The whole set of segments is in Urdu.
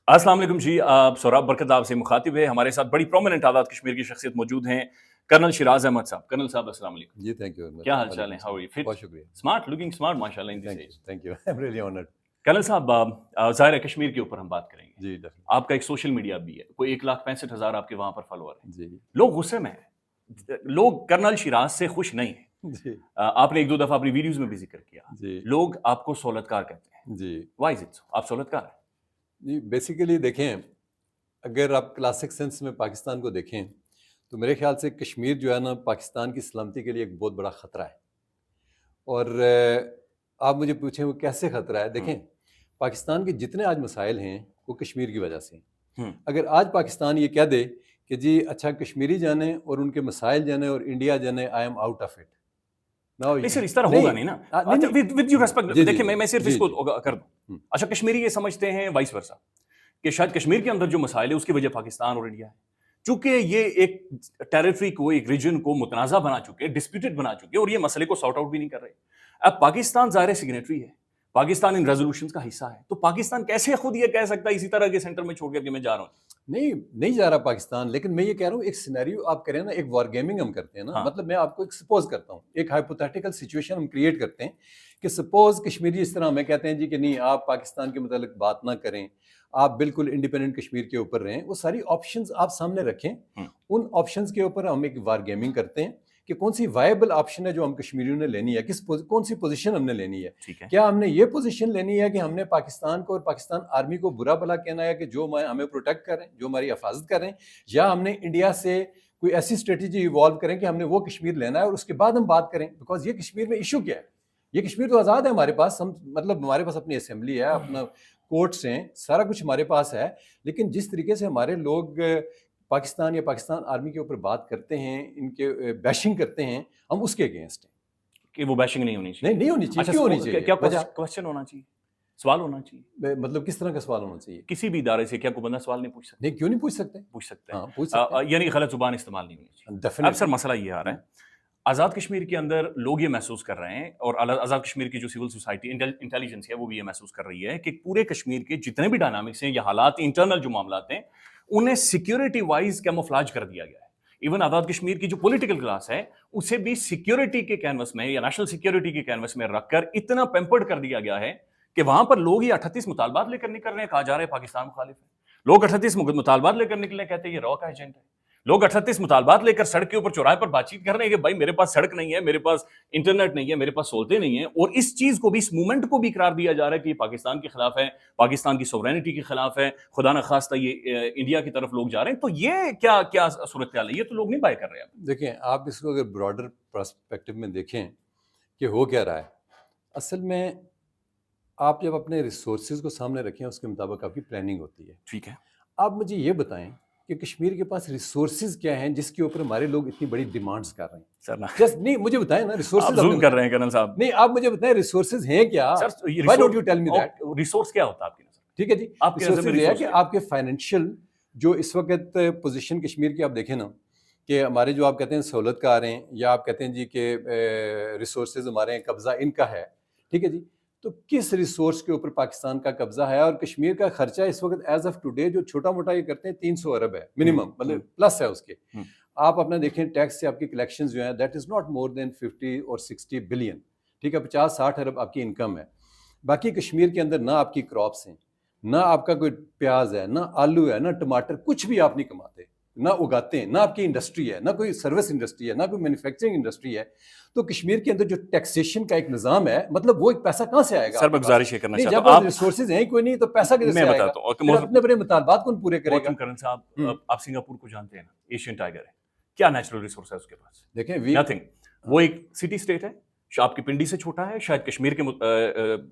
السلام علیکم جی، آپ سوراب برکت آپ سے مخاطب ہے. ہمارے ساتھ بڑی پرومیننٹ آزاد کشمیر کی شخصیت موجود ہیں، کرنل شیراز احمد صاحب. کرنل صاحب السلام علیکم. جی تھینک یو ویری مچ. کیا حال چال ہے؟ How are you? فٹ؟ بہت شکریہ. اسمارٹ، لکنگ اسمارٹ ماشاء اللہ in this age. Thank you I am really honoured. Colonel صاحب، ظاہر ہے کشمیر کے اوپر ہم بات کریں گے. جی ڈیفینیٹلی. آپ کا ایک سوشل میڈیا بھی ہے، کوئی 1,65,000 آپ کے وہاں پر فالوور ہیں. جی لوگ غصے میں ہیں، لوگ کرنل شیراز سے خوش نہیں ہیں. جی آپ نے ایک دو دفعہ اپنی ویڈیوز میں بھی ذکر کیا. جی لوگ آپ کو سہولت کار کہتے ہیں. جی وائی از اٹ سو؟ آپ سہولت کار ہیں؟ جی بیسیکلی دیکھیں، اگر آپ کلاسک سینس میں پاکستان کو دیکھیں تو میرے خیال سے کشمیر جو ہے نا پاکستان کی سلامتی کے لیے ایک بہت بڑا خطرہ ہے. اور آپ مجھے پوچھیں وہ کیسے خطرہ ہے. دیکھیں پاکستان کے جتنے آج مسائل ہیں وہ کشمیر کی وجہ سے ہیں. اگر آج پاکستان یہ کہہ دے کہ جی اچھا کشمیری جانے اور ان کے مسائل جانے اور انڈیا جانے I am out of it. نہیں سر، اس طرح ہوگا نہیں نا. ود یو ریسپیکٹ، دیکھیں میں صرف اس کو کر دوں. اچھا کشمیری یہ سمجھتے ہیں وائس ورسا کہ شاید کشمیر کے اندر جو مسائل ہے اس کی وجہ پاکستان اور انڈیا ہے، چونکہ یہ ایک ٹیریٹری کو، ایک ریجن کو متنازع بنا چکے، ڈسپیوٹڈ بنا چکے اور یہ مسئلے کو سارٹ آؤٹ بھی نہیں کر رہے. اب پاکستان ظاہر سگنیٹری ہے، پاکستان ان ریزولوشنز کا حصہ ہے، تو پاکستان کیسے خود یہ کہہ سکتا ہے اسی طرح کے سینٹر میں چھوڑ کر کہ میں جا رہا ہوں؟ نہیں جا رہا پاکستان. لیکن میں یہ کہہ رہا ہوں ایک سینیریو آپ کریں نا، ایک وار گیمنگ ہم کرتے ہیں نا. مطلب میں آپ کو ایک سپوز کرتا ہوں، ایک ہائپوتھیٹیکل سچویشن ہم کریٹ کرتے ہیں کہ سپوز کشمیری اس طرح ہمیں کہتے ہیں جی کہ نہیں آپ پاکستان کے متعلق بات نہ کریں، آپ بالکل انڈیپینڈنٹ کشمیر کے اوپر رہیں. وہ ساری آپشنز آپ سامنے رکھیں، ان آپشنز کے اوپر ہم ایک وار گیمنگ کرتے ہیں کہ کون سی وائبل آپشن ہے جو ہم کشمیریوں نے لینی ہے، کون سی پوزیشن ہم نے لینی ہے. کیا ہم نے یہ پوزیشن لینی ہے کہ ہم نے پاکستان کو اور پاکستان آرمی کو برا بھلا کہنا ہے کہ جو ہمیں پروٹیکٹ کریں، جو ہماری حفاظت کریں، یا ہم نے انڈیا سے کوئی ایسی اسٹریٹجی ایوالو کریں کہ ہم نے وہ کشمیر لینا ہے اور اس کے بعد ہم بات کریں. بیکاز یہ کشمیر میں ایشو کیا ہے؟ یہ کشمیر تو آزاد ہے ہمارے پاس، ہم مطلب ہمارے پاس اپنی اسمبلی ہے، اپنا کورٹس ہیں، سارا کچھ ہمارے پاس ہے. لیکن جس طریقے سے ہمارے لوگ پاکستان یا پاکستان آرمی کے اوپر بات کرتے ہیں، ان کے بیشنگ کرتے ہیں، ہم اس کے اگینسٹ ہیں کہ وہ بیشنگ نہیں ہونی چاہیے. نہیں ہونی چاہیے. کیوں ہونی چاہیے؟ کیا کوشچن ہونا چاہیے، سوال ہونا چاہیے. مطلب کس طرح کا سوال ہونا چاہیے؟ کسی بھی ادارے سے کیا کوئی بندہ سوال نہیں پوچھ سکتا؟ نہیں کیوں نہیں پوچھ سکتے؟ پوچھ سکتے ہاں ہیں. پوچھ سکتے ہیں. یعنی غلط زبان استعمال نہیں ہونی چاہیے. اب سر مسئلہ یہ آ رہا ہے، آزاد کشمیر کے اندر لوگ یہ محسوس کر رہے ہیں، اور آزاد کشمیر کی جو سول سوسائٹی انٹیلیجنس ہے وہ بھی یہ محسوس کر رہی ہے کہ پورے کشمیر کے جتنے بھی ڈائنامکس ہیں یا حالات، انٹرنل جو معاملات ہیں، انہیں سیکیورٹی وائز کیموفلاج کر دیا گیا ہے. ایون آزاد کشمیر کی جو پولیٹیکل کلاس ہے اسے بھی سیکیورٹی کے کینوس میں یا نیشنل سیکیورٹی کے کینوس میں رکھ کر اتنا پیمپرڈ کر دیا گیا ہے کہ وہاں پر لوگ یہ 38 مطالبات لے کر نکل رہے ہیں. کہا جا رہا ہے پاکستان مخالف ہے. لوگ 38 مطالبات لے کر نکلے، کہتے ہیں یہ را کا ایجنٹ ہے. لوگ 38 مطالبات لے کر سڑک کے اوپر چوراہے پر بات چیت کر رہے ہیں کہ بھائی میرے پاس سڑک نہیں ہے، میرے پاس انٹرنیٹ نہیں ہے، میرے پاس سہولتیں نہیں ہیں. اور اس چیز کو بھی، اس موومنٹ کو بھی قرار دیا جا رہا ہے کہ یہ پاکستان کے خلاف ہے، پاکستان کی سوورینٹی کے خلاف ہے، خدا نخواستہ یہ انڈیا کی طرف لوگ جا رہے ہیں. تو یہ کیا صورتحال ہے؟ یہ تو لوگ نہیں بائے کر رہے ہیں. دیکھیں آپ اس کو اگر براڈر پرسپیکٹو میں دیکھیں کہ ہو کیا رہا ہے، اصل میں آپ جب اپنے ریسورسز کو سامنے رکھیں اس کے مطابق آپ کی پلاننگ ہوتی ہے. ٹھیک ہے، آپ مجھے یہ بتائیں کہ کشمیر کے پاس ریسورسز کیا ہیں جس کے اوپر ہمارے لوگ اتنی بڑی ڈیمانڈز کر رہے ہیں؟ سر جسٹ نہیں مجھے بتائیں نا، ریسورسز ظلم کر رہے ہیں کرنل صاحب. نہیں آپ مجھے بتائیں ریسورسز ہیں کیا؟ Why don't you tell me that؟ Resource کیا ہوتا ہے آپ کی نظر؟ ٹھیک ہے جی، آپ کی نظر میں یہ ہے کہ آپ کے فائنینشیل جو اس وقت پوزیشن کشمیر کی آپ دیکھیں نا، کہ ہمارے جو آپ کہتے ہیں سہولت کار ہیں، یا آپ کہتے ہیں جی کہ ریسورسز ہمارے قبضہ ان کا ہے، ٹھیک ہے جی، تو کس ریسورس کے اوپر پاکستان کا قبضہ ہے؟ اور کشمیر کا خرچہ اس وقت ایز آف ٹوڈے جو چھوٹا موٹا یہ کرتے ہیں 300 ارب ہے منیمم، مطلب پلس ہے اس کے. آپ اپنا دیکھیں ٹیکس سے آپ کی کلیکشنز جو ہیں دیٹ از ناٹ مور دین 50 اور 60 بلین، ٹھیک ہے، 50-60 ارب آپ کی انکم ہے. باقی کشمیر کے اندر نہ آپ کی کراپس ہیں، نہ آپ کا کوئی پیاز ہے، نہ آلو ہے، نہ ٹماٹر، کچھ بھی آپ نہیں کماتے، نہ اگاتے ہیں، نہ آپ کی انڈسٹری ہے، نہ کوئی سروس انڈسٹری ہے، نہ کوئی مینوفیکچرنگ انڈسٹری ہے. تو کشمیر کے اندر جو ٹیکسیشن کا ایک نظام ہے، مطلب وہ ایک پیسہ کہاں سے آئے گا؟ سر میں گزارش یہ کرنا چاہتا ہوں، جب ریسورسز ہیں کوئی نہیں تو پیسہ کدھر سے آئے گا؟ اپنے بڑے مطالبات کون پورے کرے گا؟ کرن صاحب آپ سنگاپور کو جانتے ہیں نا، ایشین ٹائیگر ہے، کیا نیچرل ریسورس ہے اس کے پاس؟ دیکھیں نتھنگ. وہ ایک سٹی اسٹیٹ ہے، آپ کی پنڈی سے چھوٹا ہے، شاید کشمیر کے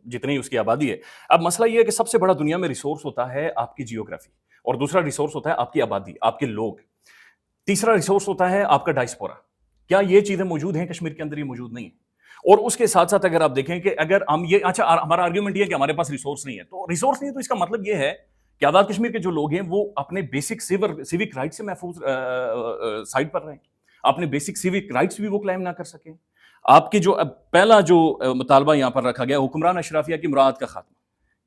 جتنی اس کی آبادی ہے. اب مسئلہ یہ ہے کہ سب سے بڑا دنیا میں ریسورس ہوتا ہے آپ کی جیوگرافی، اور دوسرا ریسورس ہوتا ہے آپ کی آبادی، آپ کے لوگ، تیسرا ریسورس ہوتا ہے آپ کا ڈائسپورا. کیا یہ چیزیں موجود ہیں کشمیر کے اندر؟ یہ موجود نہیں ہے. اور اس کے ساتھ ساتھ اگر آپ دیکھیں کہ اگر ہم یہ اچھا ہمارا آرگیومنٹ یہ ہے کہ ہمارے پاس ریسورس نہیں ہے، تو ریسورس نہیں ہے تو اس کا مطلب یہ ہے کہ آزاد کشمیر کے جو لوگ ہیں وہ اپنے بیسک سیوک رائٹ سے محفوظ سائڈ پر رہیں، اپنے بیسک سیوک رائٹس بھی وہ کلیم نہ کر سکیں. آپ کی جو پہلا جو مطالبہ یہاں پر رکھا گیا حکمران اشرافیہ کی مراعات کا خاتمہ،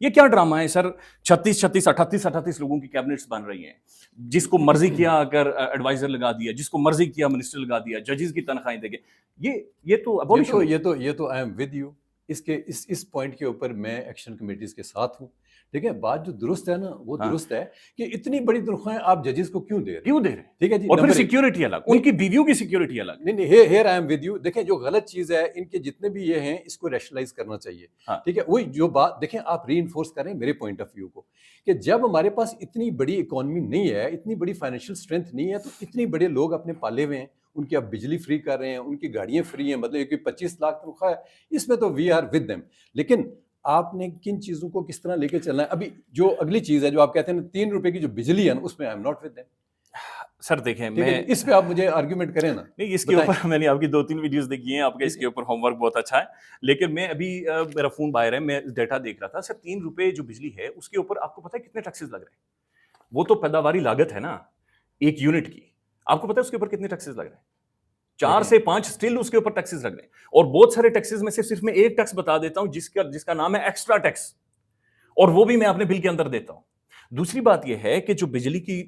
یہ کیا ڈرامہ ہے سر؟ 38 لوگوں کی کیبنٹس بن رہی ہیں، جس کو مرضی کیا اگر ایڈوائزر لگا دیا، جس کو مرضی کیا منسٹر لگا دیا، ججز کی تنخواہیں دے گئے. یہ تو ابولیشن. یہ تو آئی ایم ود یو. اس پوائنٹ کے اوپر میں ایکشن کمیٹیز کے ساتھ ہوں. ٹھیک ہے، بات جو درست ہے نا وہ درست ہے کہ اتنی بڑی تنخواہیں آپ ججز کو کیوں دے رہے ہیں؟ ٹھیک ہے جی. اور پھر سیکیورٹی الگ، ان کی بیویوں کی سیکیورٹی الگ. نہیں، here I am with you. دیکھیں جو غلط چیز ہے ان کے جتنے بھی یہ ہیں اس کو ریشنلائز کرنا چاہیے. ٹھیک ہے، وہی جو بات دیکھیں آپ ری انفورس کر رہے ہیں میرے پوائنٹ آف ویو کو، کہ جب ہمارے پاس اتنی بڑی اکانومی نہیں ہے، اتنی بڑی فائنینشیل اسٹرینتھ نہیں ہے، تو اتنے بڑے لوگ اپنے پالے ہوئے ہیں، ان کی اب بجلی فری کر رہے ہیں، ان کی گاڑیاں فری ہیں، مطلب کہ 25 لاکھ تنخواہ ہے، اس میں تو وی آر ود دیم. لیکن آپ نے کن چیزوں کو کس طرح لے کے چلنا ہے؟ ابھی جو اگلی چیز ہے جو آپ کہتے ہیں 3 روپے کی جو بجلی ہے نا، اس میں I am not with them. Sir دیکھیں، میں اس پہ آپ مجھے آرگیومنٹ کریں نا. نہیں، اس کے اوپر میں نے آپ کی 2-3 ویڈیوز دیکھی ہیں، آپ کا اس کے اوپر ہوم ورک بہت اچھا ہے. لیکن میں ابھی میرا فون باہر ہے، میں ڈیٹا دیکھ رہا تھا. سر 3 روپے جو بجلی ہے اس کے اوپر آپ کو پتہ ہے کتنے ٹیکسز لگ رہے ہیں؟ وہ تو پیداواری لاگت ہے نا ایک یونٹ کی، آپ کو پتہ ہے اس کے اوپر کتنے ٹیکسز لگ رہے ہیں؟ 4 سے 5 اسٹل اس کے اوپر ٹیکسز لگ رہے ہیں. اور بہت سارے ٹیکسز میں سے صرف میں ایک ٹیکس بتا دیتا ہوں جس کا نام ہے ایکسٹرا ٹیکس، اور وہ بھی میں اپنے بل کے اندر دیتا ہوں. دوسری بات یہ ہے کہ جو بجلی کی،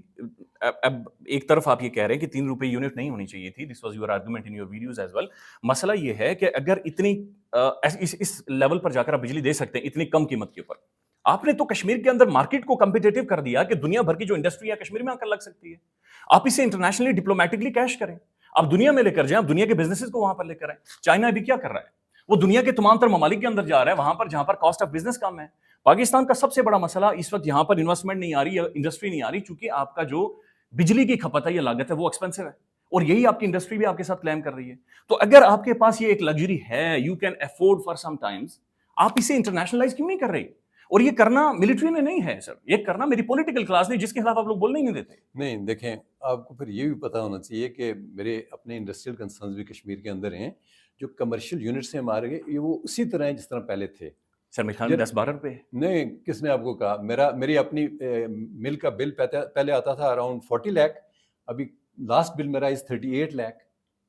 اب ایک طرف آپ یہ کہہ رہے ہیں کہ 3 روپے یونٹ نہیں ہونی چاہیے تھی، this was your argument in your videos as well. مسئلہ یہ ہے کہ اگر اتنی اس لیول پر جا کر آپ بجلی دے سکتے ہیں اتنی کم قیمت کے اوپر، آپ نے تو کشمیر کے اندر مارکیٹ کو کمپیٹیٹو کر دیا کہ دنیا بھر کی جو انڈسٹری ہے کشمیر میں آ کر لگ سکتی ہے. آپ اسے انٹرنیشنلی ڈپلومیٹکلی کیش کریں، آپ دنیا میں لے کر جائیں، آپ دنیا کے بزنسز کو وہاں پر لے کر آئیں. چائنا ابھی کیا کر رہا ہے؟ وہ دنیا کے تمام تر ممالک کے اندر جا رہا ہے، وہاں پر جہاں پر کاسٹ آف بزنس کم ہے. پاکستان کا سب سے بڑا مسئلہ اس وقت یہاں پر انویسٹمنٹ نہیں آ رہی، انڈسٹری نہیں آ رہی، چونکہ آپ کا جو بجلی کی کھپت ہے یا لاگت ہے وہ ایکسپینسو ہے، اور یہی آپ کی انڈسٹری بھی آپ کے ساتھ کلیم کر رہی ہے. تو اگر آپ کے پاس یہ ایک لگژری ہے، you can afford for some times, آپ اسے انٹرنیشنلائز کیوں نہیں کر رہی؟ اور یہ کرنا ملٹری نے نہیں ہے سر، یہ کرنا میری پولیٹیکل کلاس نے، جس کے خلاف آپ لوگ بولنے ہی نہیں دیتے. نہیں دیکھیں، آپ کو پھر یہ بھی پتہ ہونا چاہیے کہ میرے اپنے انڈسٹریل کنسرنز بھی کشمیر کے اندر ہیں. جو کمرشل یونٹس ہیں ہمارے، یہ وہ اسی طرح ہیں جس طرح پہلے تھے. سر میرے خیال میں 10-12 روپے. نہیں، کس نے آپ کو کہا؟ میری اپنی مل کا بل پہلے آتا تھا اراؤنڈ 40 لاکھ، ابھی لاسٹ بل میرا 38 لاکھ.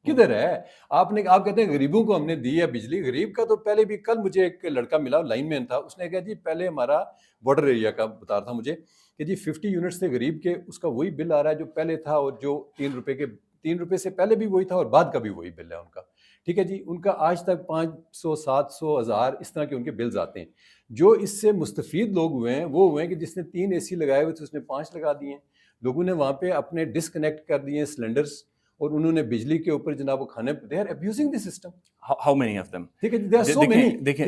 کدھر ہے؟ آپ کہتے ہیں غریبوں کو ہم نے دی ہے بجلی. غریب کا تو پہلے بھی، کل مجھے ایک لڑکا ملا لائن مین تھا، اس نے کہا جی پہلے ہمارا بارڈر ایریا کا بتا رہا تھا مجھے کہ جی 50 یونٹس تھے غریب کے، اس کا وہی بل آ رہا ہے جو پہلے تھا، اور جو 3 روپے سے پہلے بھی وہی تھا اور بعد کا بھی وہی بل ہے ان کا. ٹھیک ہے جی، ان کا آج تک 500 700 1000 اس طرح کے ان کے بلز آتے ہیں. جو اس سے مستفید لوگ ہوئے ہیں وہ ہوئے ہیں کہ جس نے 3 AC لگائے ہوئے تھے اس نے 5 لگا دیے ہیں. لوگوں نے وہاں پہ اپنے ڈسکنیکٹ کر دیے سلنڈرز، اور انہوں نے بجلی کے اوپر جناب وہ کھانے پہ they are abusing the system. How many of them? ٹھیک ہے جی، دیر آر سو مینی. دیکھیں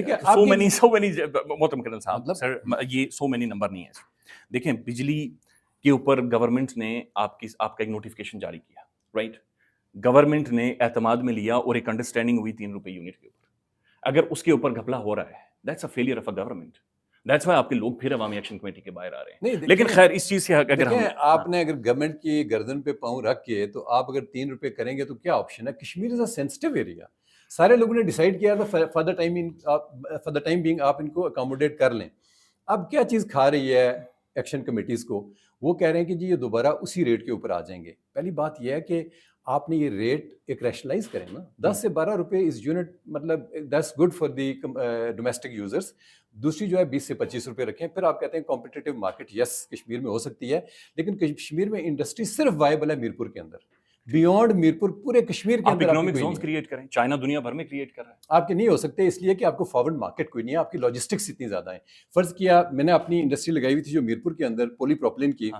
سو مینی محترم کرن صاحب، سر یہ سو مینی نمبر نہیں ہے. دیکھیں بجلی کے اوپر گورنمنٹ نے آپ کا ایک نوٹیفکیشن جاری کیا، رائٹ؟ گورنمنٹ نے اعتماد میں لیا اور ایک انڈرسٹینڈنگ ہوئی 3 روپے یونٹ کے اوپر. اگر اس کے اوپر گھپلا ہو رہا ہے، that's a failure of a government. That's why آپ کے لوگ پھر عوامی ایکشن کمیٹی کے باہر آ رہے ہیں. لیکن خیر اس چیز سے اگر آپ نے اگر گورنمنٹ کی گردن پہ پاؤں رکھ کے، تو آپ اگر 3 روپے کریں گے تو کیا آپشن ہے؟ کشمیر از اے سینسٹیو ایریا. سارے لوگوں نے ڈیسائیڈ کیا تھا فار دا ٹائم بینگ آپ ان کو اکاموڈیٹ کر لیں. اب کیا چیز کھا رہی ہے ایکشن کمیٹیز کو؟ وہ کہہ رہے ہیں کہ جی یہ دوبارہ اسی ریٹ کے اوپر آ جائیں گے. پہلی بات یہ ہے کہ آپ نے یہ ریٹ ایک ریشنلائز کریں نا. 10 سے 12 روپے از یونٹ، مطلب that's good for the domestic users. دوسری جو ہے 20 سے 25 روپے رکھیں. پھر آپ کہتے ہیں کمپٹیٹیو مارکیٹ، یس کشمیر میں ہو سکتی ہے، لیکن کشمیر میں انڈسٹری صرف وائبل ہے میرپور کے اندر. بیونڈ میرپور پورے کشمیر کے اندر اکنامک زونز کریٹ کریں. چائنا دنیا بھر میں کریٹ کر رہا ہے، آپ کے نہیں ہو سکتے، اس لیے کہ آپ کو فارورڈ مارکیٹ کوئی نہیں ہے، آپ کی لاجسٹکس اتنی زیادہ ہیں. فرض کیا میں نے اپنی انڈسٹری لگائی ہوئی تھی جو میرپور کے اندر پولی پروپلین کی،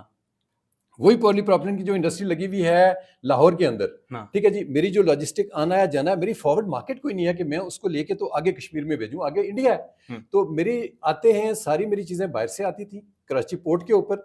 وہی پولی پروپلین کی جو انڈسٹری لگی ہوئی ہے لاہور کے اندر. ٹھیک ہے جی، میری جو لاجسٹک آنا ہے جانا ہے، میری فارورڈ مارکیٹ کوئی نہیں ہے کہ میں اس کو لے کے تو آگے کشمیر میں بھیجوں، آگے انڈیا ہے. تو میری آتے ہیں، ساری میری چیزیں باہر سے آتی تھی کراچی پورٹ کے اوپر،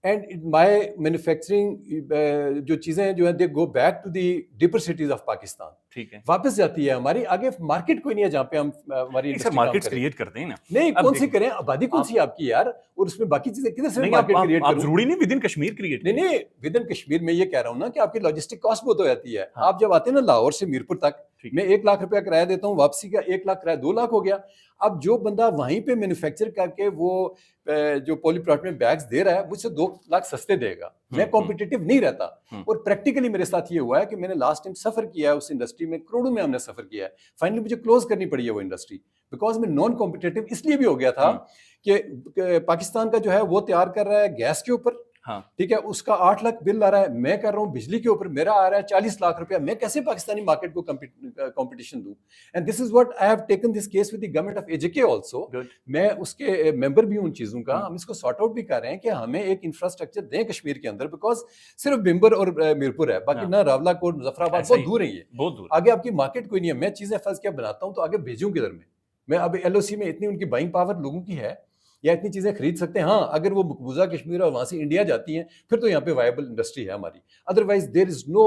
اینڈ مائی مینوفیکچرنگ جو چیزیں ہیں جو ہیں they go back to the deeper cities of Pakistan. ٹھیک ہے، واپس جاتی ہے ہماری. آگے مارکیٹ کوئی نہیں ہے جہاں پہ ہم ہماری مارکیٹ کریٹ کرتے ہیں نا. نہیں، کون سی کریں؟ آبادی کون سی آپ کی یار، اور اس میں باقی چیزیں کدھر سے مارکیٹ کریٹ کروں؟ ضروری نہیں ود ان کشمیر کریٹ. نہیں ود ان کشمیر میں یہ کہہ رہا ہوں نا کہ آپ کی لاجسٹک کاسٹ بہت ہو جاتی ہے. آپ جب آتے ہیں نا لاہور سے میرپور تک، میں 1 لاکھ روپیہ کرایہ دیتا ہوں، واپسی کا 1 لاکھ کرایہ 2 لاکھ ہو گیا. اب جو بندہ وہیں پہ مینوفیکچر کر کے وہ جو پولی پروپلین بیگز دے رہا ہے، مجھ سے 2 لاکھ سستے دے گا. میں کمپٹیٹیو نہیں رہتا. اور پریکٹیکلی میرے ساتھ یہ ہوا ہے کہ میں نے لاسٹ ٹائم سفر کیا ہے اس انڈسٹری میں کروڑوں میں ہم نے سفر کیا ہے, فائنلی مجھے کلوز کرنی پڑی ہے وہ انڈسٹری, بیکاز میں نان کمپٹیٹو اس لیے بھی ہو گیا تھا کہ پاکستان کا جو ہے وہ تیار کر رہا ہے گیس کے اوپر, ٹھیک ہے, اس کا 8 لاکھ بل آ رہا ہے, میں کر رہا ہوں بجلی کے اوپر, میرا آ رہا ہے 40 لاکھ روپیہ, میں کیسے پاکستانی مارکیٹ کو کمپٹیشن دوں؟ And this is what I have taken this case with the government of AJK also. میں اس کے ممبر بھی ہوں ان چیزوں کا, ہم اس کو سارٹ آؤٹ بھی کر رہے ہیں کہ ہمیں ایک انفراسٹرکچر دیں کشمیر کے اندر, بیکاز صرف بمبر اور میرپور ہے, باقی نہ راولہ کوٹ, مظفر آباد بہت دور ہے, یہ آگے آپ کی مارکیٹ کوئی نہیں ہے. میں چیزیں فرض کیا بناتا ہوں تو آگے بھیجوں کدھر میں اب LOC میں اتنی ان کی بائنگ پاور لوگوں کی ہے یا اتنی چیزیں خرید سکتے ہیں. ہاں اگر وہ مقبوضہ کشمیر اور وہاں سے انڈیا جاتی ہیں پھر تو یہاں پہ وائبل انڈسٹری ہے ہماری, ادروائز دیر از نو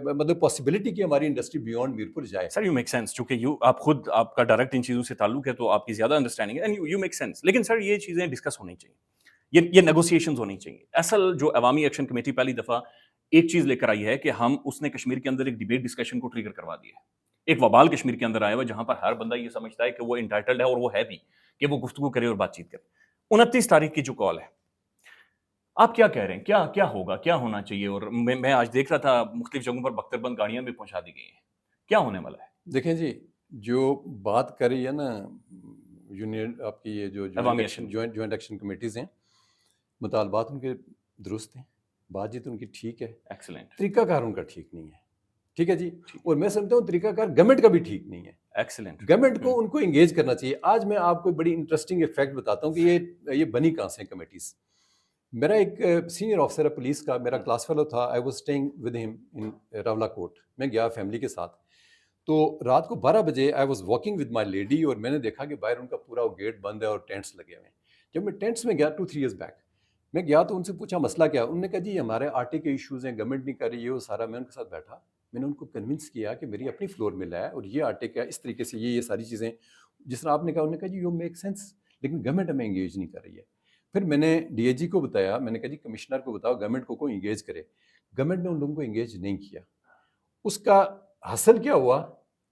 مطلب پاسبلٹی کہ ہماری انڈسٹری بیونڈ میرپور جائے. سر یو میک سینس, چونکہ آپ خود آپ کا ڈائریکٹ ان چیزوں سے تعلق ہے تو آپ کی زیادہ انڈرسٹینڈنگ ہے, اینڈ یو میک سینس. لیکن سر یہ چیزیں ڈسکس ہونی چاہیے, یہ نیگوسیشنز ہونی چاہیے. اصل جو عوامی ایکشن کمیٹی پہلی دفعہ ایک چیز لے کر آئی ہے کہ ہم اس نے کشمیر کے اندر ایک ڈیبیٹ ڈسکشن کو ٹریگر کروا دیا ہے. ایک وبال کشمیر کے اندر آیا ہوا جہاں پر ہر بندہ یہ سمجھتا ہے کہ وہ انٹائٹلڈ ہے, اور وہ ہے بھی, کہ وہ گفتگو کرے اور بات چیت کرے. 29 تاریخ کی جو کال ہے, آپ کیا کہہ رہے ہیں, کیا ہوگا, کیا ہونا چاہیے؟ اور میں آج دیکھ رہا تھا مختلف جگہوں پر بختر بند گاڑیاں بھی پہنچا دی گئی ہیں, کیا ہونے والا ہے؟ دیکھیں جی, جو بات کر رہی ہے نا یونین آپ کی یہ جو جوائنٹ ایکشن کمیٹیز ہیں, مطالبات ان کے درست ہیں, بات چیت ان کی ٹھیک ہے, ایکسلنٹ, طریقہ کار ان کا ٹھیک نہیں ہے, ٹھیک ہے جی, اور میں سمجھتا ہوں طریقہ کار گورنمنٹ کا بھی ٹھیک نہیں ہے. ایکسلنٹ, گورنمنٹ کو ان کو انگیج کرنا چاہیے. آج میں آپ کو بڑی انٹرسٹنگ فیکٹ بتاتا ہوں کہ یہ بنی کہاں سے کمیٹیز. میرا ایک سینئر آفیسر ہے پولیس کا, میرا کلاس فیلو تھا, آئی واز اسٹیئنگ ود ہم ان راولہ کوٹ. میں گیا فیملی کے ساتھ, تو رات کو 12 بجے I was walking with my lady, اور میں نے دیکھا کہ باہر ان کا پورا وہ گیٹ بند ہے اور ٹینٹس لگے ہوئے ہیں. جب میں ٹینٹس میں گیا 2-3 ایئرس بیک, میں گیا تو ان سے پوچھا مسئلہ کیا. انہوں نے کہا جی ہمارے آٹے کے ایشوز ہیں, گورنمنٹ نہیں کر رہی ہے وہ سارا. میں ان کے ساتھ بیٹھا, میں نے ان کو کنونس کیا کہ میری اپنی فلور مل ہے اور یہ آٹے کا اس طریقے سے یہ ساری چیزیں جس طرح آپ نے کہا. انہوں نے کہا جی یو میک سینس, لیکن گورنمنٹ ہمیں انگیج نہیں کر رہی ہے. پھر میں نے DIG کو بتایا, میں نے کہا جی کمشنر کو بتاؤ گورنمنٹ کو انگیج کرے. گورنمنٹ نے ان لوگوں کو انگیج نہیں کیا. اس کا حاصل کیا ہوا,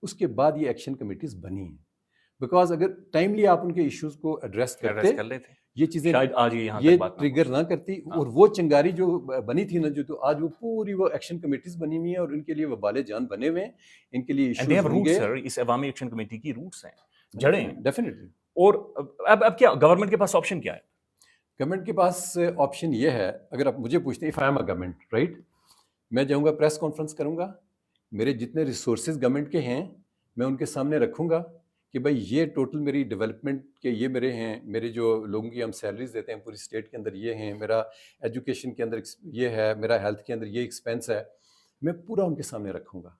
اس کے بعد یہ ایکشن کمیٹیز بنی ہیں, بیکاز اگر ٹائملی آپ ان کے ایشوز کو ایڈریس کر لیتے, یہ چیزیں یہ ٹریگر نہ کرتی, اور وہ چنگاری جو بنی تھی نا, جو تو آج وہ پوری وہ ایکشن کمیٹیز بنی ہوئی ہیں اور ان کے لیے وبال جان بنے ہوئے ہیں, ان کے لیے ایشوز ہوں گے. اس عوامی ایکشن کمیٹی کی روٹس ہیں, جڑیں ہیں ڈیفینیٹلی. اور اب کیا گورنمنٹ کے پاس آپشن کیا ہے؟ گورنمنٹ کے پاس آپشن یہ ہے, اگر آپ مجھے پوچھتے ہیں if I am a government right, میں جاؤں گا پریس کانفرنس کروں گا, میرے جتنے ریسورسز گورنمنٹ کے ہیں میں ان کے سامنے رکھوں گا کہ بھائی یہ ٹوٹل میری ڈیولپمنٹ کے یہ میرے ہیں, میرے جو لوگوں کی ہم سیلریز دیتے ہیں پوری اسٹیٹ کے اندر یہ ہیں, میرا ایجوکیشن کے اندر یہ ہے, میرا ہیلتھ کے اندر یہ ایکسپینس ہے, میں پورا ان کے سامنے رکھوں گا.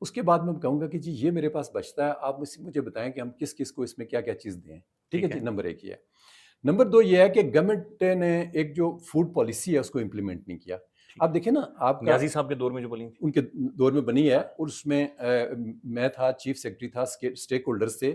اس کے بعد میں کہوں گا کہ جی یہ میرے پاس بچتا ہے, آپ مجھے بتائیں کہ ہم کس کس کو اس میں کیا کیا چیز دیں. ٹھیک ہے جی, نمبر 1 یہ ہے. نمبر 2 یہ ہے کہ گورنمنٹ نے ایک جو فوڈ پالیسی ہے اس کو امپلیمنٹ نہیں کیا. آپ دیکھیں نا, آپ غازی صاحب کے دور میں جو بنی تھی, ان کے دور میں بنی ہے, اور اس میں میں تھا, چیف سیکرٹری تھا, اسٹیک ہولڈرز تھے,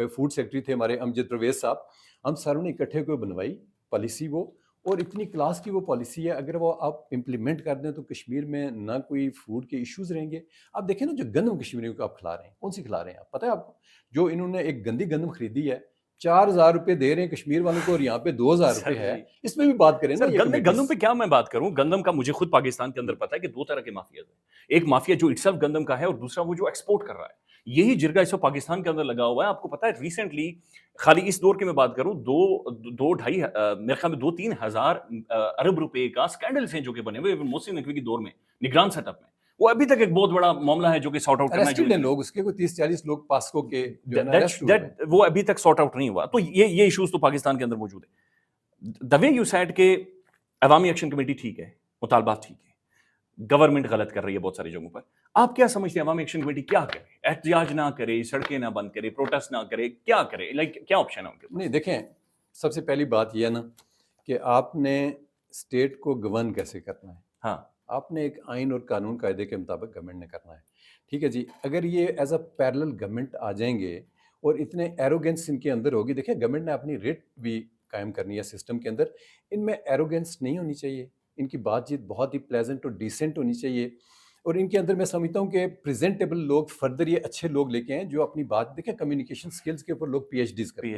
فوڈ سیکرٹری تھے ہمارے امجد پرویز صاحب, ہم ساروں نے اکٹھے کو بنوائی پالیسی وہ, اور اتنی کلاس کی وہ پالیسی ہے, اگر وہ آپ امپلیمنٹ کر دیں تو کشمیر میں نہ کوئی فوڈ کے ایشوز رہیں گے. آپ دیکھیں نا جو گندم کشمیریوں کو آپ کھلا رہے ہیں, کون سی کھلا رہے ہیں آپ, پتہ ہے آپ کو, جو انہوں نے ایک گندی گندم خریدی ہے 4,000 روپے دے رہے ہیں کشمیر والوں کو, اور یہاں پہ 2,000 روپے ہے. اس میں بھی بات کریں نا, گندم پہ کیا میں بات کروں. گندم کا مجھے خود پاکستان کے اندر پتا ہے کہ 2 طرح کے مافیاز ہیں. ایک مافیا جو اٹسیلف گندم کا ہے, اور دوسرا وہ جو ایکسپورٹ کر رہا ہے. یہی جرگہ اس وقت پاکستان کے اندر لگا ہوا ہے. آپ کو پتا ہے ریسنٹلی, خالی اس دور کی میں بات کروں, 2-2.5 میرے خیال میں 2-3 ہزار ارب روپے کا اسکینڈلس ہیں جو کہ بنے ہوئے محسن نقوی کے دور میں نگران سیٹ اپ میں. وہ ابھی تک ایک بہت بڑا معاملہ ہے جو کہ سارٹ آؤٹ کرنا ہے. لوگ اس کے کوئی 30-40 لوگ پاسکو کے وہ ابھی تک سارٹ آؤٹ نہیں ہوا. تو یہ ایشوز تو پاکستان کے اندر موجود ہے. دا وے یو سیڈ کہ عوامی ایکشن کمیٹی ٹھیک ہے, مطالبات ٹھیک ہے, گورنمنٹ غلط کر رہی ہے بہت ساری جگہوں پر. آپ کیا سمجھتے ہیں عوامی ایکشن کمیٹی کیا کرے؟ احتجاج نہ کرے, سڑکیں نہ بند کرے, پروٹیسٹ نہ کرے, کیا کرے؟ کیا آپشن ہے ان کے پاس؟ نہیں دیکھیں, سب سے پہلی بات یہ ہے نا کہ آپ نے اسٹیٹ کو گورن کیسے کرنا ہے. ہاں, آپ نے ایک آئین اور قانون قاعدے کے مطابق گورنمنٹ نے کرنا ہے. ٹھیک ہے جی, اگر یہ ایز اے پیرلل گورنمنٹ آ جائیں گے اور اتنے ایروگینس ان کے اندر ہوگی, دیکھیں گورنمنٹ نے اپنی ریٹ بھی قائم کرنی ہے سسٹم کے اندر, ان میں ایروگینس نہیں ہونی چاہیے, ان کی بات چیت بہت ہی پلیزنٹ اور ڈیسنٹ ہونی چاہیے. اور ان کے اندر میں سمجھتا ہوں کہ پریزنٹیبل لوگ فردر یہ اچھے لوگ لے کے ہیں جو اپنی بات دیکھیں کمیونیکیشن سکلز کے اوپر لوگ پی ایچ ڈیز کرتے ہیں.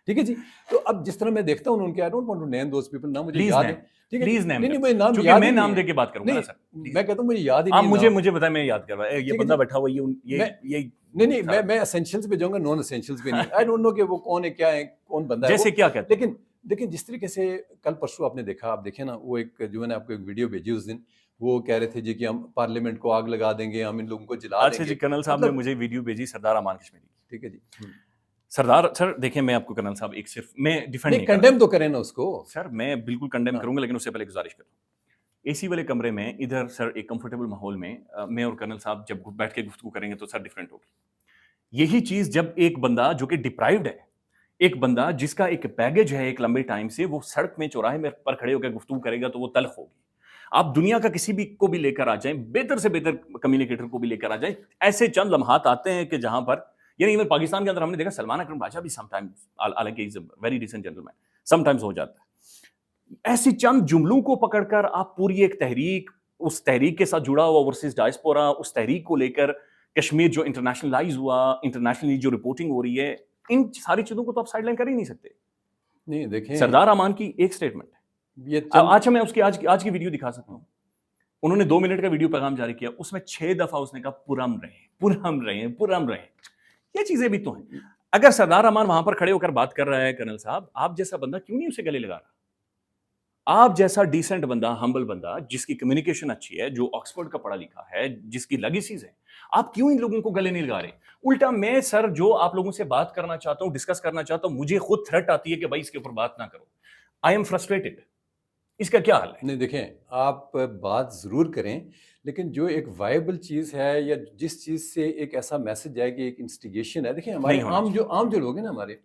ٹھیک ہے جی. تو اب جس طرح میں دیکھتا ہوں ان کے, I don't want to name those people, نام مجھے یاد ہے. پلیز نیم, نہیں مجھے نام یاد, میں نام دے کے بات کروں گا سر. میں کہتا ہوں مجھے یاد ہی نہیں. آپ مجھے بتائیں, میں یاد کروا, یہ بندہ بیٹھا ہوا یہ نہیں میں اسینشیلز پہ جاؤں گا, نان اسینشیلز پہ نہیں. آئی ڈونٹ نو کہ وہ کون ہے, کیا ہے, کون بندہ ہے, جیسے کیا کہتے ہیں. لیکن جس طریقے سے کل پرسوں آپ نے دیکھا, آپ دیکھیں نا, وہ ایک جو میں نے آپ کو ایک ویڈیو بھیجی اس دن, وہ کہہ رہے تھے جی کہ ہم پارلیمنٹ کو آگ لگا دیں گے, ہم ان لوگوں کو جلا دیں گے. اچھا جی, کرنل صاحب نے مجھے ویڈیو بھیجی سردار امان کشمیری. ٹھیک ہے جی. سردار سر دیکھیں, میں آپ کو کرنل صاحب ایک صرف میں ڈیفینڈ نہیں کنڈیم تو کریں نا اس کو سر, میں بالکل کنڈیم کروں گا, لیکن اس سے پہلے گزارش کروں. اے سی والے کمرے میں ادھر سر ایک کمفرٹیبل ماحول میں میں اور کرنل صاحب جب بیٹھ کے گفتگو کریں گے تو سر ڈفرینٹ ہوگی. یہی چیز جب ایک بندہ جو کہ ڈپرائیوڈ ہے, ایک بندہ جس کا ایک بیگیج ہے ایک لمبے ٹائم سے, وہ سڑک میں چوراہے میں پر کھڑے ہو کے گفتگو کرے گا تو وہ تلخ ہوگی. آپ دنیا کا کسی بھی کو بھی لے کر آ جائیں, بہتر سے بہتر کمیونیکیٹر کو بھی لے کر آ جائیں, ایسے چند لمحات آتے ہیں کہ جہاں پر, یعنی ایون پاکستان کے اندر ہم نے دیکھا سلمان اکرم راجہ بھی سم ٹائمز, حالانکہ is a very decent gentleman, sometimes ہو جاتا ہے. ایسی چند جملوں کو پکڑ کر آپ پوری ایک تحریک, اس تحریک کے ساتھ جڑا ہوا ورسز ڈائسپورا, اس تحریک کو لے کر کشمیر جو انٹرنیشنلائز ہوا, انٹرنیشنلی جو رپورٹنگ ہو رہی ہے, ان ساری چیزوں کو تو آپ سائڈ لائن کر ہی نہیں سکتے. نہیں دیکھیں, سردار امان کی ایک سٹیٹمنٹ ہے, آج میں اس کی آج کی ویڈیو دکھا سکتا ہوں. انہوں نے 2 منٹ کا ویڈیو پیغام جاری کیا, اس میں 6 دفعہ اس نے کہا پرم رہیں, پرم رہیں, پرم رہیں. یہ چیزیں بھی تو ہیں. اگر سردار امان وہاں پر کھڑے ہو کر بات کر رہا ہے, کرنل صاحب آپ جیسا بندہ کیوں نہیں اسے گلے لگا رہا؟ آپ جیسا ڈیسنٹ بندہ, ہمبل بندہ, جس کی کمیونیکیشن اچھی ہے, جو آکسفورڈ کا پڑھا لکھا ہے, جس کی لیگیسیز ہیں, آپ کیوں ان لوگوں کو گلے نہیں لگا رہے؟ الٹا میں سر جو آپ لوگوں سے بات کرنا چاہتا ہوں, ڈسکس کرنا چاہتا ہوں, مجھے خود تھریٹ آتی ہے کہ بھائی اس کے اوپر بات نہ کرو. I am frustrated. اس کا کیا حل ہے؟ نہیں دیکھیں, آپ بات ضرور کریں, لیکن جو ایک وائبل چیز ہے یا جس چیز سے ایک ایسا میسج جائے کہ ایک انسٹیگیشن ہے. دیکھیں ہمارے عام جو لوگ ہیں نا ہمارے,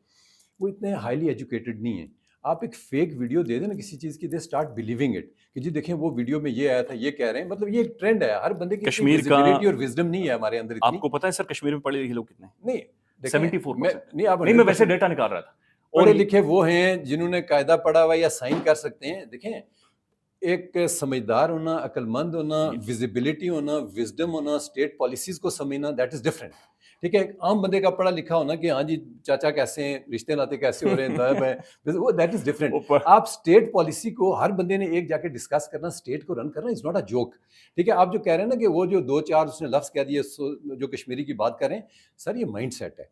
وہ اتنے ہائیلی ایجوکیٹڈ نہیں ہیں. آپ ایک فیک ویڈیو دے دیں نا کسی چیز کی, دے اسٹارٹ بلیونگ اٹ کہ جی دیکھیں وہ ویڈیو میں یہ آیا تھا, یہ کہہ رہے ہیں. مطلب یہ ایک ٹرینڈ ہے, ہر بندے کی ویزیبلٹی اور وزڈم نہیں ہے ہمارے اندر اتنی. آپ کو پتا ہے سر کشمیر میں پڑھے لکھے لوگ کتنے ہیں؟ نہیں 74%. نہیں میں ویسے ڈیٹا نکال رہا تھا. پڑھے لکھے وہ ہیں جنہوں نے قاعدہ پڑھا ہوا یا سائن کر سکتے ہیں. دیکھیں ایک سمجھدار ہونا, عقل مند ہونا, ویزیبلٹی ہونا, وزڈم ہونا, اسٹیٹ پالیسیز کو سمجھنا, دیٹ از ڈفرینٹ. ٹھیک ہے, ایک عام بندے کا پڑھا لکھا ہونا کہ ہاں جی چاچا کیسے ہیں, رشتے ناطے کیسے ہو رہے ہیں, وہ دیٹ از ڈفرینٹ. آپ اسٹیٹ پالیسی کو ہر بندے نے ایک جا کے ڈسکس کرنا, اسٹیٹ کو رن کرنا از ناٹ اے جوک. ٹھیک ہے, آپ جو کہہ رہے ہیں نا کہ وہ جو 2-4 اس نے لفظ کہہ دیے جو کشمیری کی بات کر رہے ہیں, سر یہ مائنڈ سیٹ ہے.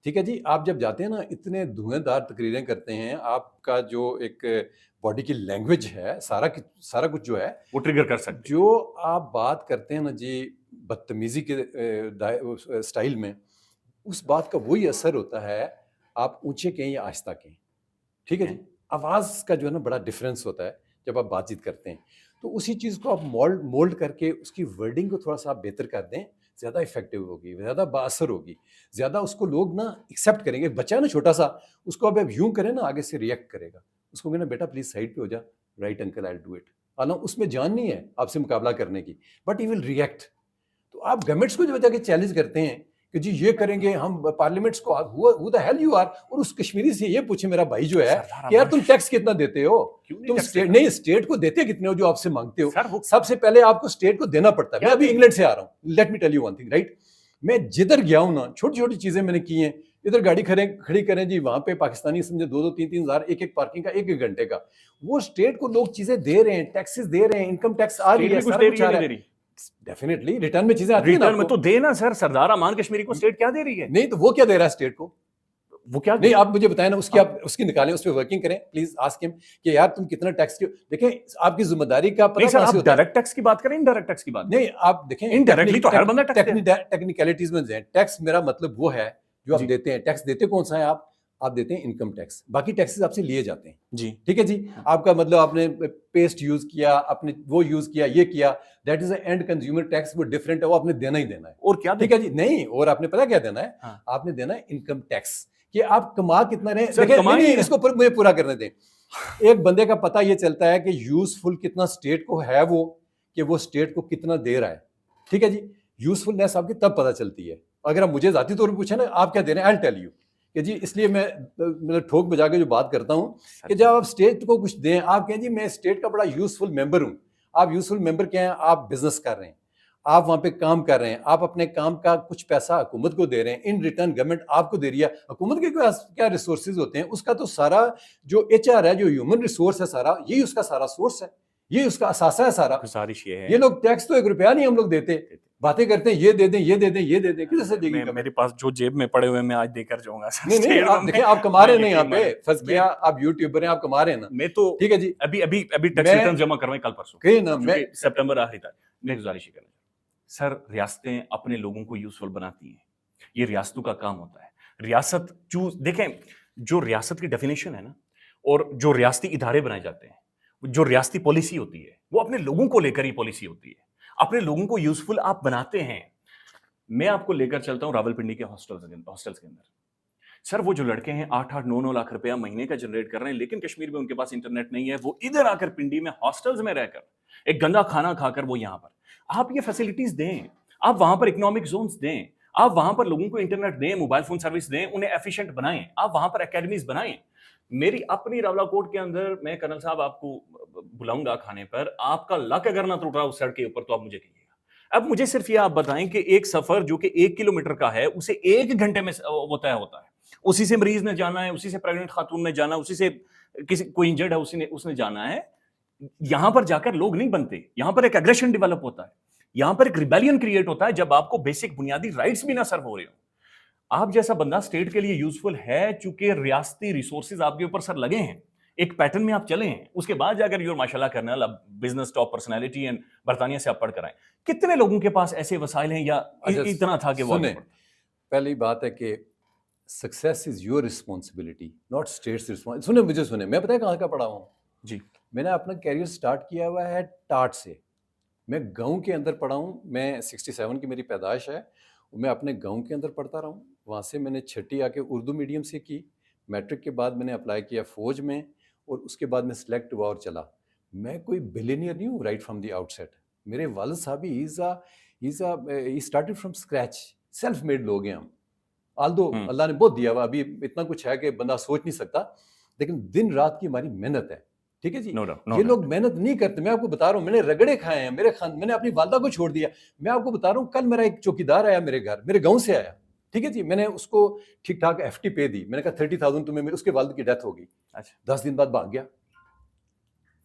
ٹھیک ہے جی, آپ جب جاتے ہیں نا اتنے دھویں دار تقریریں کرتے ہیں, آپ کا جو ایک باڈی کی لینگویج ہے, سارا کچھ جو ہے وہ ٹریگر کر سکتے. جو آپ بات کرتے ہیں نا جی بدتمیزی کے سٹائل میں, اس بات کا وہی اثر ہوتا ہے, آپ اونچے کہیں یا آہستہ کہیں. ٹھیک ہے جی, آواز کا جو ہے نا بڑا ڈفرینس ہوتا ہے جب آپ بات چیت کرتے ہیں. تو اسی چیز کو آپ مولڈ کر کے اس کی ورڈنگ کو تھوڑا سا آپ بہتر کر دیں, زیادہ افیکٹو ہوگی, زیادہ بااثر ہوگی, زیادہ اس کو لوگ نا ایکسیپٹ کریں گے. بچہ ہے نا چھوٹا سا, اس کو آپ یوں کریں نا, آگے سے ریئیکٹ کرے گا. اس کو کہنا بیٹا پلیز سائڈ پہ ہو جا, right uncle I do it. حالانکہ اس میں جان نہیں ہے آپ سے مقابلہ کرنے کی, بٹ ہی ول ریئیکٹ. تو آپ گورنمنٹس کو جو وجہ کے چیلنج کرتے ہیں کہ جی یہ کریں گے ہم, پارلیمنٹس کو who the hell you are, اور اس کشمیری سے یہ پوچھے میرا بھائی جو ہے کہ یار تم ٹیکس کتنا دیتے ہو, تم نہیں اسٹیٹ کو دیتے کتنے ہو جو آپ سے مانگتے ہو. سب سے پہلے آپ کو اسٹیٹ کو دینا پڑتا ہے. میں ابھی انگلینڈ سے آ رہا ہوں, let me tell you one thing right. میں جدھر گیا ہوں نا, چھوٹی چھوٹی چیزیں میں نے کی ہیں. ادھر گاڑی کھڑی کریں جی, وہاں پہ پاکستانی سمجھے 2-3 ہزار ایک پارکنگ کا 1 گھنٹے کا. وہ اسٹیٹ کو لوگ چیزیں دے رہے ہیں, ٹیکسز دے رہے ہیں, انکم ٹیکس آ رہی ہے, سارا کچھ آ رہا ہے. ڈیفینیٹلی ریٹرن میں چیزیں آتی ہیں, ریٹرن میں تو دینا. سر سردار امان کشمیری کو اسٹیٹ کیا دے رہی ہے؟ نہیں تو وہ کیا دے رہا ہے اسٹیٹ کو, وہ کیا نہیں آپ مجھے بتائیں نا, اس کی آپ اس کی نکالیں, اس پہ ورکنگ کریں پلیز. آسک ہم کہ یار تم کتنا ٹیکس کیوں. دیکھیں آپ کی ذمہ داری کا پتہ کیسے ہوتا ہے. ڈائریکٹ ٹیکس کی بات کریں, انڈائریکٹ ٹیکس کی بات نہیں, آپ دیکھیں انڈائریکٹلی تو ہر بندہ ٹیکنیکلٹیز میں جائیں. ٹیکس میرا مطلب وہ ہے جو آپ دیتے ہیں. ٹیکس دیتے کون سا ہے آپ دیتے ہیں انکم ٹیکس, باقی ٹیکسز آپ سے لیے جاتے ہیں جی. ٹھیک ہے جی, آپ کا مطلب آپ نے پیسٹ یوز کیا, آپ نے وہ یوز کیا, یہ کیا, that is a end consumer tax, وہ ڈفرینٹ ہے, وہ آپ نے دینا ہی دینا ہے. اور کیا ٹھیک ہے جی, نہیں اور آپ نے پتا کیا دینا ہے, آپ نے دینا ہے انکم ٹیکس, کہ آپ کما کتنا رہے. دیکھیں اس کو مجھے پورا کرنے دیں. ایک بندے کا پتہ یہ چلتا ہے کہ یوزفل کتنا اسٹیٹ کو ہے, وہ کہ وہ اسٹیٹ کو کتنا دے رہا ہے. ٹھیک ہے جی, یوزفلنیس آپ کی تب پتہ چلتی ہے. اگر آپ مجھے ذاتی طور پہ پوچھیں نا آپ کیا دے رہے ہیں, آئی ٹیل یو کہ جی, اس لیے میں ٹھوک بجا کے جو بات کرتا ہوں کہ جب آپ اسٹیٹ کو کچھ دیں, آپ کہیں جی میں اسٹیٹ کا بڑا یوزفل ممبر ہوں. آپ یوزفل ممبر کیا ہیں, آپ بزنس کر رہے ہیں, آپ وہاں پہ کام کر رہے ہیں, آپ اپنے کام کا کچھ پیسہ حکومت کو دے رہے ہیں, ان ریٹرن گورنمنٹ آپ کو دے رہی ہے. حکومت کے کیا ریسورسز ہوتے ہیں, اس کا تو سارا جو ایچ آر ہے, جو ہیومن ریسورس ہے سارا, یہی اس کا سارا سورس ہے, یہ اس کا اثاثہ ہے سارا. گزارش یہ ہے, یہ لوگ ٹیکس تو 1 روپیہ نہیں ہم لوگ دیتے, باتیں کرتے ہیں یہ دے دیں یہ دے دیں یہ دے دیں, کس سے دے گی؟ میرے پاس جو جیب میں پڑے ہوئے میں آج دے کر جاؤں گا. نہیں آپ دیکھیں, آپ کما رہے ہیں یہاں پہ, فرض کیا آپ یوٹیوبر ہیں, آپ کما رہے ہیں نا, میں تو ٹھیک ہے جی, ابھی ٹیکس ریٹرن جمع کروائیں کل پرسوں, کہ نا میں سپٹمبر آخری تک. میں گزارش یہ کرنا سر, ریاستیں اپنے لوگوں کو یوزفل بناتی ہیں, یہ ریاستوں کا کام ہوتا ہے. ریاست دیکھیں, جو ریاست کی ڈیفینیشن ہے نا, اور جو ریاستی ادارے بنائے جاتے ہیں, جو ریاستی پالیسی ہوتی ہے, وہ اپنے لوگوں کو لے کر ہی پالیسی ہوتی ہے. اپنے لوگوں کو یوزفل آپ بناتے ہیں. میں آپ کو لے کر چلتا ہوں راولپنڈی کے ہاسٹلز کے اندر. سر وہ جو لڑکے ہیں 8-9 لاکھ روپیہ مہینے کا جنریٹ کر رہے ہیں, لیکن کشمیر میں ان کے پاس انٹرنیٹ نہیں ہے, وہ ادھر آ کر پنڈی میں ہاسٹلز میں رہ کر ایک گندا کھانا کھا کر وہ یہاں پر, آپ یہ فیسلٹیز دیں, آپ وہاں پر اکنامک زونز دیں, آپ وہاں پر لوگوں کو انٹرنیٹ دیں, موبائل فون سروس دیں, انہیں ایفیشینٹ بنائیں, آپ وہاں پر اکیڈمیز بنائیں. میری اپنی راولا کوٹ کے اندر, میں کرنل صاحب آپ کو بلاؤں گا کھانے پر, آپ کا لک اگر نہ ٹوٹ رہا اس سڑک کے اوپر تو آپ مجھے کہیے گا. اب مجھے صرف یہ آپ بتائیں کہ ایک سفر جو کہ 1 کلومیٹر کا ہے, اسے 1 گھنٹے میں وہ طے ہوتا ہے. اسی سے مریض نے جانا ہے, اسی سے پریگننٹ خاتون نے جانا, اسی سے کسی کوئی انجرڈ ہے اس نے جانا ہے. یہاں پر جا کر لوگ نہیں بنتے, یہاں پر ایک ایگریشن ڈیولپ ہوتا ہے, یہاں پر ایک ریبیلین کریٹ ہوتا ہے جب آپ کو بیسک بنیادی رائٹس بھی نہ سرو ہو رہے ہوں. آپ جیسا بندہ اسٹیٹ کے لیے یوزفل ہے, چونکہ ریاستی ریسورسز آپ کے اوپر سر لگے ہیں, ایک پیٹرن میں آپ چلیں ہیں, اس کے بعد جا کر یور ماشاءاللہ کرنل, اب بزنس ٹاپ پرسنالٹی اینڈ برطانیہ سے آپ پڑھ کر آئیں. کتنے لوگوں کے پاس ایسے وسائل ہیں یا اتنا تھا کہ وہ سنیں, پہلی بات ہے کہ success is your responsibility not status responsibility. سنیں میں پتہ کہاں کا پڑھا ہوں جی, میں نے اپنا کیریئر سٹارٹ کیا ہوا ہے ٹاٹ سے. میں گاؤں کے اندر پڑھا ہوں, میں 67 کی میری پیدائش ہے, میں اپنے گاؤں کے اندر پڑھتا رہا ہوں. وہاں سے میں نے 6ٹی آ کے اردو میڈیم سے کی, میٹرک کے بعد میں نے اپلائی کیا فوج میں, اور اس کے بعد میں سلیکٹ ہوا اور چلا. میں کوئی بلینئر نہیں ہوں right from the outset. میرے والد صاحب ہی started from scratch, self made لوگ ہیں ہم. آلدو اللہ نے بہت دیا ہوا, ابھی اتنا کچھ ہے کہ بندہ سوچ نہیں سکتا, لیکن دن رات کی ہماری محنت ہے. ٹھیک ہے جی, یہ لوگ محنت نہیں کرتے. میں آپ کو بتا رہا ہوں, میں نے رگڑے کھائے ہیں, میں نے اپنی والدہ کو چھوڑ دیا. میں آپ کو بتا رہا ہوں, کل میرا ایک چوکیدار آیا میرے گھر, میرے گاؤں سے آیا. ٹھیک ہے جی, میں نے اس کو ٹھیک ٹھاک FT پے دی. میں نے کہا 30,000 تمہیں, اس کے والد کی ڈیتھ ہو گئی. 10 دن بعد بھاگ گیا.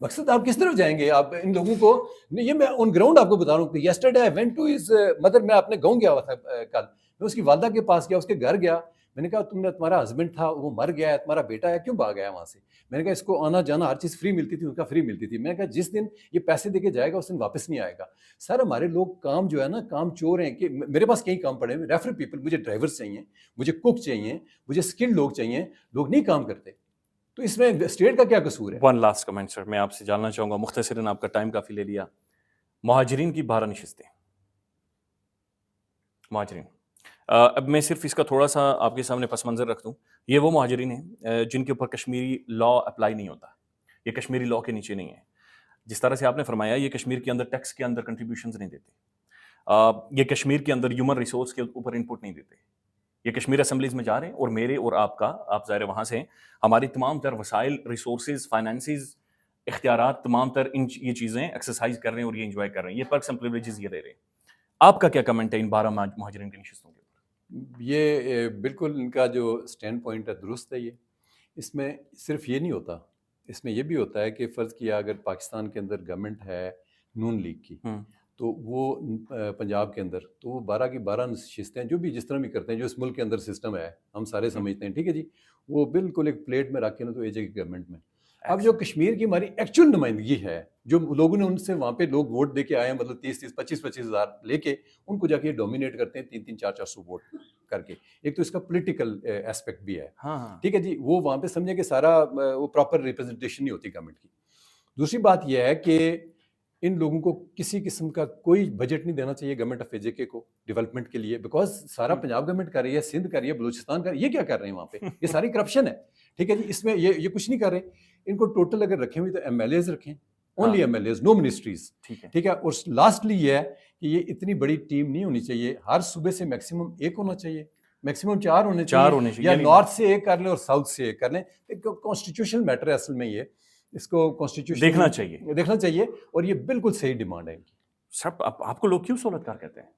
مقصد آپ کس طرف جائیں گے آپ ان لوگوں کو؟ یہ میں آن گراؤنڈ آپ کو بتا رہا ہوں. Yesterday I went to his mother, میں اپنے گاؤں گیا ہوا تھا کل, میں اس کی والدہ کے پاس گیا, اس کے گھر گیا. میں نے کہا تمہارا ہسبینڈ تھا وہ مر گیا ہے, تمہارا بیٹا ہے, کیوں بھاگ گیا وہاں سے؟ میں نے کہا اس کو آنا جانا ہر چیز فری ملتی تھی, ان کا فری ملتی تھی. میں نے کہا جس دن یہ پیسے دے کے جائے گا اس دن واپس نہیں آئے گا. سر ہمارے لوگ کام جو ہے نا, کام چور ہیں. کہ میرے پاس کئی کام پڑے ہیں, ریفر پیپل, مجھے ڈرائیورس چاہیے, مجھے کوک چاہیے, مجھے اسکلڈ لوگ چاہیے, لوگ نہیں کام کرتے. تو اس میں اسٹیٹ کا کیا قصور ہے؟ ون لاسٹ کمنٹ سر, میں آپ سے جاننا چاہوں گا, مختصراً آپ کا ٹائم کافی لے لیا. مہاجرین کی 12 نشستیں, مہاجرین, اب میں صرف اس کا تھوڑا سا آپ کے سامنے پس منظر رکھ دوں. یہ وہ مہاجرین ہیں جن کے اوپر کشمیری لا اپلائی نہیں ہوتا, یہ کشمیری لا کے نیچے نہیں ہے. جس طرح سے آپ نے فرمایا, یہ کشمیر کے اندر ٹیکس کے اندر کنٹریبیوشنز نہیں دیتے, یہ کشمیر کے اندر ہیومن ریسورس کے اوپر انپٹ نہیں دیتے. یہ کشمیر اسمبلیز میں جا رہے ہیں, اور میرے اور آپ کا, آپ ظاہر وہاں سے ہیں, ہماری تمام تر وسائل, ریسورسز, فائنانسز, اختیارات, تمام تر یہ چیزیں ایکسرسائز کر رہے ہیں اور یہ انجوائے کر رہے ہیں, یہ پرکس اینڈ پریویلیجز یہ لے رہے ہیں. آپ کا کیا کمنٹ ہے ان 12 مہاجرین کی نشستوں کے اوپر؟ یہ بالکل ان کا جو اسٹینڈ پوائنٹ ہے درست ہے. یہ اس میں صرف یہ نہیں ہوتا, اس میں یہ بھی ہوتا ہے کہ فرض کیا اگر پاکستان کے اندر گورنمنٹ ہے نون لیگ کی, تو وہ پنجاب کے اندر, تو وہ 12 کی 12 نشستیں جو بھی جس طرح بھی کرتے ہیں, جو اس ملک کے اندر سسٹم ہے ہم سارے سمجھتے ہیں, ٹھیک ہے جی, وہ بالکل ایک پلیٹ میں رکھ کے نا تو ایک جگہ گورنمنٹ میں. اب جو کشمیر کی ہماری ایکچوئل نمائندگی ہے, جو لوگوں نے ان سے وہاں پہ لوگ ووٹ دے کے آئے ہیں, مطلب 30-30 25-25 ہزار لے کے, ان کو جا کے ڈومینیٹ کرتے ہیں 300 400 ووٹ کر کے. ایک تو اس کا پولیٹیکل ایسپیکٹ بھی ہے, ٹھیک ہے جی, وہ وہاں پہ سمجھے کہ سارا وہ پراپر ریپرزنٹیشن نہیں ہوتی گورنمنٹ کی. دوسری بات یہ ہے کہ ان لوگوں کو کسی قسم کا کوئی بجٹ نہیں دینا چاہیے گورنمنٹ آف AJK کو ڈیولپمنٹ کے لیے, بیکاز سارا پنجاب گورنمنٹ کر رہی ہے, سندھ کر رہی ہے, بلوچستان کر رہی ہے. یہ کیا کر رہے ہیں وہاں پہ؟ یہ ساری کرپشن ہے. ٹھیک ہے جی, اس میں یہ کچھ نہیں کر رہے. ان کو ٹوٹل اگر رکھیں ہوئی تو MLAs رکھیں, اونلی MLAs, نو منسٹریز. ٹھیک ہے. اور لاسٹلی یہ ہے کہ یہ اتنی بڑی ٹیم نہیں ہونی چاہیے, ہر صوبے سے میکسیمم 1 ہونا چاہیے, میکسیمم 4 ہونے چاہیے, یا نارتھ سے 1 کر لیں اور ساؤتھ سے 1 کر لیں. ایک کانسٹیٹیوشنل میٹر ہے اصل میں, یہ اس کو کانسٹیٹیوشن دیکھنا چاہیے. اور یہ بالکل صحیح ڈیمانڈ ہے ان کی. سب آپ کو لوگ کیوں سہولت کار کہتے ہیں؟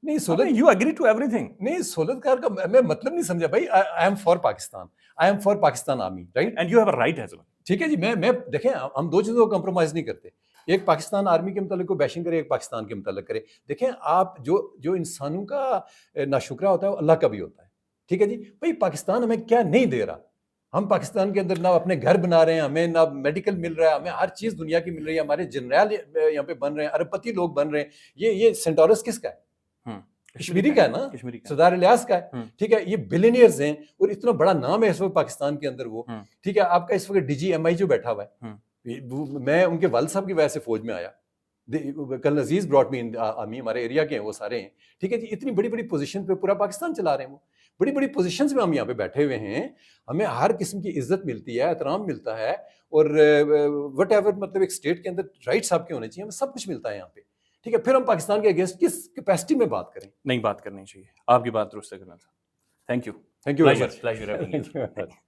نہیں سہولت، you agree to everything. نہیں سہولت کار کا میں مطلب نہیں سمجھا بھائی. I am for Pakistan, I am for Pakistan army, right? And you have a right as well. ٹھیک ہے جی. میں دیکھیں ہم دو چیزوں کو کمپرومائز نہیں کرتے. ایک پاکستان آرمی کے متعلق کوئی بیشنگ کرے، ایک پاکستان کے متعلق کرے. دیکھیں آپ جو انسانوں کا ناشکرہ ہوتا ہے وہ اللہ کا بھی ہوتا ہے. ٹھیک ہے جی. بھائی پاکستان ہمیں کیا نہیں دے رہا؟ ہم پاکستان کے اندر نہ اپنے گھر بنا رہے ہیں، ہمیں نہ میڈیکل مل رہا ہے، ہمیں ہر چیز دنیا کی مل رہی ہے، ہمارے جنرل یہاں پہ بن رہے ہیں، ارب پتی لوگ بن رہے ہیں. یہ سینٹورس کس کا ہے؟ کشمیری کا ہے نا، سردار الیاس کا ہے. ٹھیک ہے. یہ بلینئرز ہیں اور اتنا بڑا نام ہے اس وقت پاکستان کے اندر وہ. ٹھیک ہے. آپ کا اس وقت ڈی جی ایم آئی جو بیٹھا ہوا ہے، میں ان کے والد صاحب کی وجہ سے فوج میں آیا. کل عزیز براٹ می آرمی، ہمارے ایریا کے ہیں وہ سارے ہیں. ٹھیک ہے جی. اتنی بڑی بڑی پوزیشن پہ پورا پاکستان چلا رہے ہیں وہ. بڑی بڑی پوزیشنز میں ہم یہاں پہ بیٹھے ہوئے ہیں. ہمیں ہر قسم کی عزت ملتی ہے، احترام ملتا ہے، اور وٹ ایور مطلب ایک اسٹیٹ کے اندر رائٹس آپ کے ہونے چاہیے، ہمیں سب کچھ ملتا ہے یہاں پہ. ٹھیک ہے. پھر ہم پاکستان کے اگینسٹ کس کیپیسٹی میں بات کریں؟ نہیں بات کرنی چاہیے. آپ کی بات درست کرنا تھا. Thank you. Thank you very much. Pleasure.